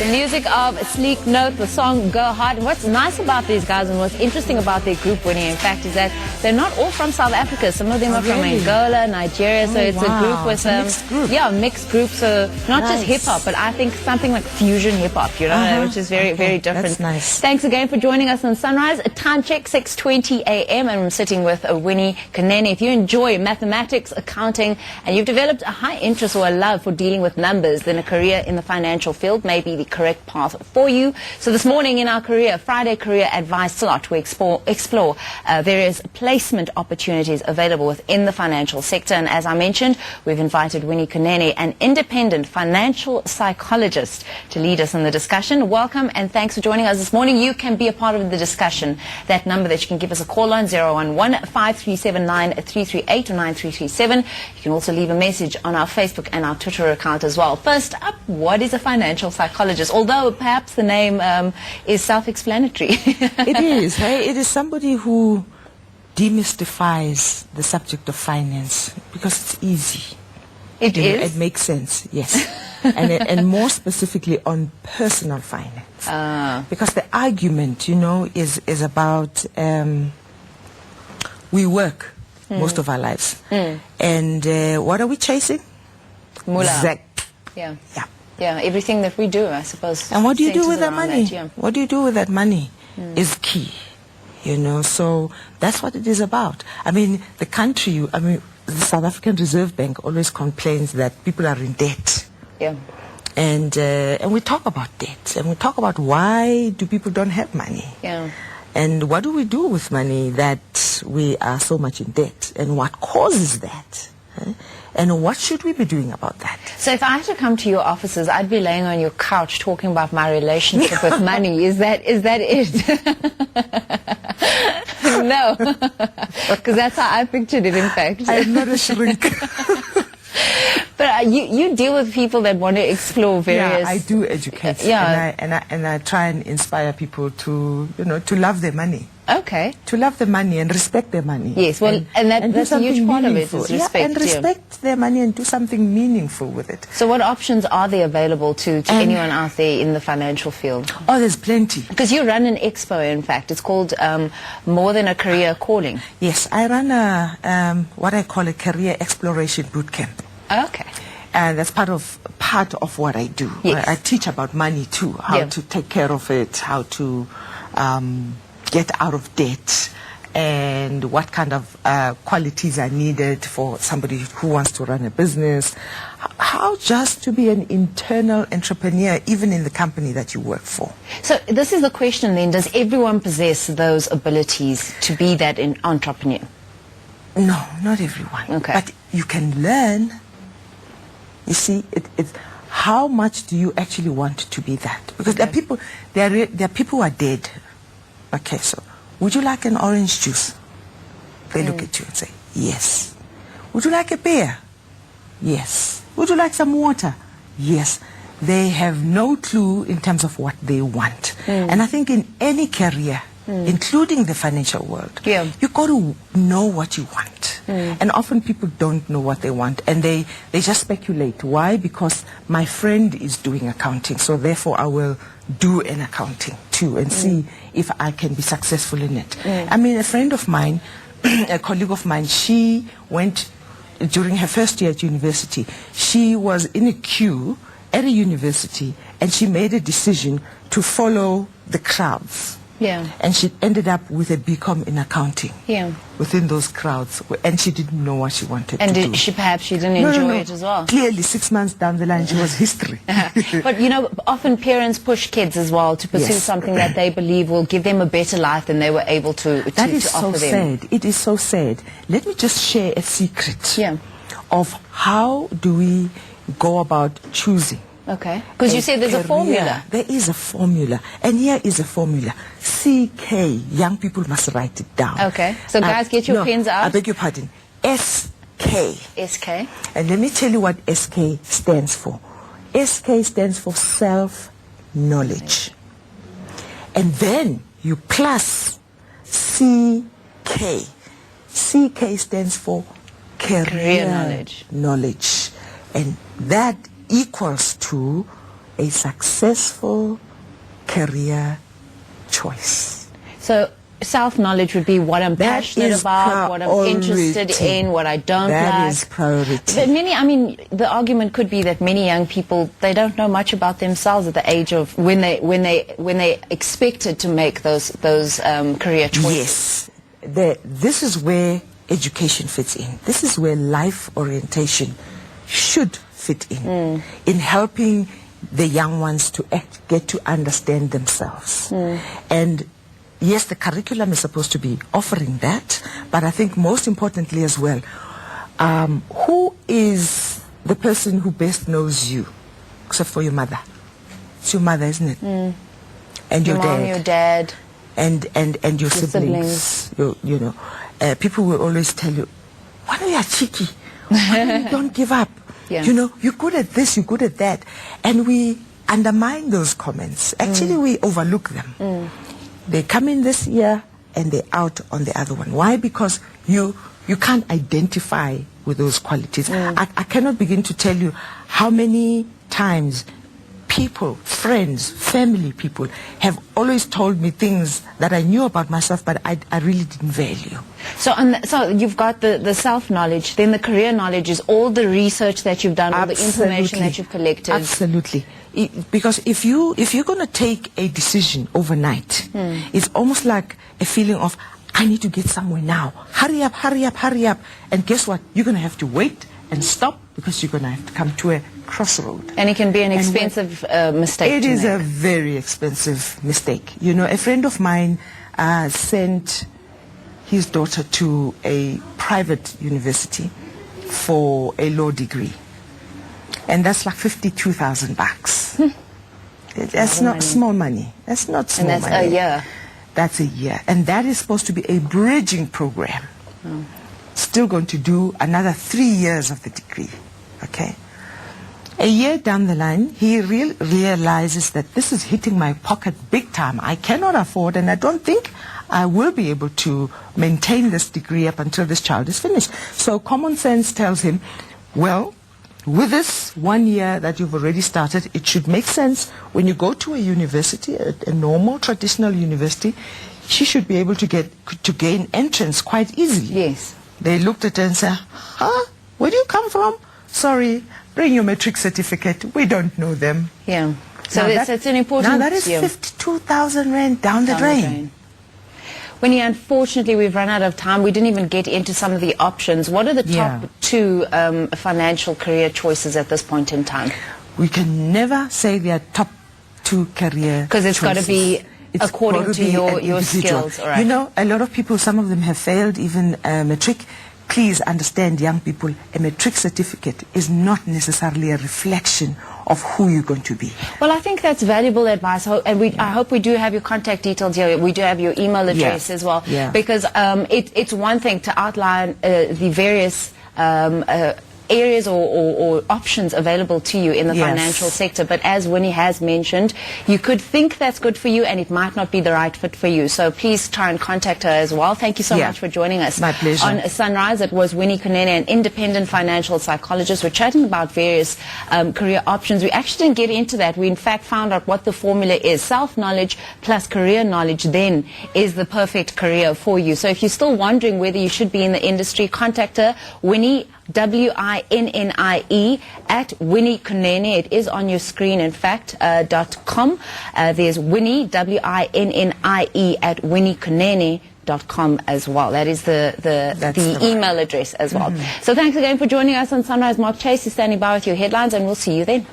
The music of Sleek Note, the song Go Hard. And what's nice about these guys and what's interesting about their group, Winnie, in fact, is that they're not all from South Africa. Some of them are from Angola, Nigeria. So it's a group with mixed group. So not just hip hop, but I think something like fusion hip hop, you know, which is very, very different. That's nice. Thanks again for joining us on Sunrise. A time check, 6:20 a.m. and I'm sitting with Winnie Kunene. If you enjoy mathematics, accounting, and you've developed a high interest or a love for dealing with numbers, then a career in the financial field may be the correct path for you. So this morning in our Friday Career Advice slot, we explore various placement opportunities available within the financial sector. And as I mentioned, we've invited Winnie Kunene, an independent financial psychologist, to lead us in the discussion. Welcome and thanks for joining us this morning. You can be a part of the discussion. That number that you can give us a call on, 011-5379-338 or 9337. You can also leave a message on our Facebook and our Twitter account as well. First up, what is a financial psychologist? Although perhaps the name is self-explanatory. It is. Hey, it is somebody who demystifies the subject of finance because it's easy. It is? It makes sense, yes. and more specifically on personal finance. Because the argument, you know, is about we work most of our lives. And what are we chasing? Moolah. Yeah. Everything that we do, I suppose. And what do you do with that money? That, What do you do with that money is key, you know. So that's what it is about. I mean, the country, the South African Reserve Bank always complains that people are in debt. Yeah. And we talk about debt, and we talk about why do people don't have money. Yeah. And what do we do with money that we are so much in debt, and what causes that? And what should we be doing about that? So if I had to come to your offices, I'd be laying on your couch talking about my relationship with money. Is that it? No. Because that's how I pictured it, in fact. I'm not a shrink. But you deal with people that want to explore various... Yeah, I do educate. Yeah. And I try and inspire people to, you know, to love their money. Okay. To love the money and respect their money. Yes, well, and that's a huge part of it, is respect. Yeah, and respect their money and do something meaningful with it. So what options are there available to anyone out there in the financial field? Oh, there's plenty. Because you run an expo, in fact. It's called More Than a Career Calling. Yes, I run what I call a career exploration boot camp. Okay. And that's part of what I do. Yes. I teach about money too, how to take care of it, how to get out of debt, and what kind of qualities are needed for somebody who wants to run a business, how just to be an internal entrepreneur even in the company that you work for. So this is the question then, does everyone possess those abilities to be that entrepreneur? No, not everyone. Okay. But you can learn. You see, it's how much do you actually want to be that? Because there are people, there are people who are dead. Okay, so would you like an orange juice? They look at you and say, yes. Would you like a beer? Yes. Would you like some water? Yes. They have no clue in terms of what they want. And I think in any career, including the financial world, you've got to know what you want. And often people don't know what they want, and they just speculate. Why? Because my friend is doing accounting, so therefore I will do an accounting too and see if I can be successful in it. I mean, a friend of mine, a colleague of mine, she went during her first year at university. She was in a queue at a university, and she made a decision to follow the crowds. Yeah. And she ended up with a BCom in accounting. Yeah. Within those crowds, and she didn't know what she wanted to do. And perhaps she didn't enjoy it as well? Clearly, 6 months down the line, she was history. But, you know, often parents push kids as well to pursue something that they believe will give them a better life than they were able to That is offer so them. sad. It is so sad. Let me just share a secret of how do we go about choosing. Okay. Because you said there's a formula. There is a formula. And here is a formula. CK. Young people must write it down. Okay. So guys, get your pens out. I beg your pardon. SK. SK. And let me tell you what SK stands for. SK stands for self-knowledge. And then you plus CK. CK stands for career knowledge. And that equals to a successful career choice. So self-knowledge would be what I'm passionate about, what I'm interested in, what I don't like. That is priority. But the argument could be that many young people, they don't know much about themselves at the age of when they expected to make those career choices. Yes, this is where education fits in. This is where life orientation should fit in helping the young ones to get to understand themselves. And yes, the curriculum is supposed to be offering that, but I think most importantly as well, who is the person who best knows you, except for your mother? It's your mother, isn't it? And your mom, your dad, and your siblings. You know, people will always tell you, "Why are you cheeky? Why don't give up? Yeah. You know, you're good at this, you're good at that," and we undermine those comments. Actually, we overlook them. They come in this year and they're out on the other one. Why? Because you can't identify with those qualities. I cannot begin to tell you how many times people, friends, family people have always told me things that I knew about myself, but I really didn't value. So you've got the self-knowledge, then the career knowledge is all the research that you've done, all the information that you've collected. Absolutely. Because if you're going to take a decision overnight, it's almost like a feeling of, I need to get somewhere now. Hurry up, hurry up, hurry up. And guess what? You're going to have to wait and stop because you're going to have to come to a crossroad. And it can be an expensive mistake. It is a very expensive mistake. You know, a friend of mine sent his daughter to a private university for a law degree. And that's like 52,000 bucks. That's not small money. That's not small money. And that's a year. That's a year. And that is supposed to be a bridging program. Still going to do another 3 years of the degree. Okay? A year down the line, he realizes that this is hitting my pocket big time. I cannot afford, and I don't think I will be able to maintain this degree up until this child is finished. So common sense tells him, well, with this 1 year that you've already started, it should make sense when you go to a university, a normal traditional university, she should be able to gain entrance quite easily. Yes. They looked at her and said, huh? Where do you come from? Sorry, bring your matric certificate. We don't know them. Yeah. So it's an important... Now that is 52,000 rand down the drain. Winnie, unfortunately, we've run out of time. We didn't even get into some of the options. What are the top two financial career choices at this point in time? We can never say they are top two career because it's got to be according to your skills. All right. You know, a lot of people, some of them have failed even matric. Please understand, young people, a matric certificate is not necessarily a reflection of who you're going to be. Well, I think that's valuable advice, and I hope we do have your contact details here. We do have your email address as well, because it's one thing to outline the various areas or options available to you in the financial sector, but as Winnie has mentioned, you could think that's good for you and it might not be the right fit for you, so please try and contact her as well. Thank you so much for joining us. My pleasure. On Sunrise, it was Winnie Kunene, an independent financial psychologist. We're chatting about various career options. We actually didn't get into that. We in fact found out what the formula is. Self-knowledge plus career knowledge then is the perfect career for you. So if you're still wondering whether you should be in the industry, contact her, Winnie, WINNIE at Winnie Kunene. It is on your screen, in fact, .com. There's Winnie, WINNIE at winniekunene.com as well. That is the email address as well. So thanks again for joining us on Sunrise. Mark Chase is standing by with your headlines, and we'll see you then.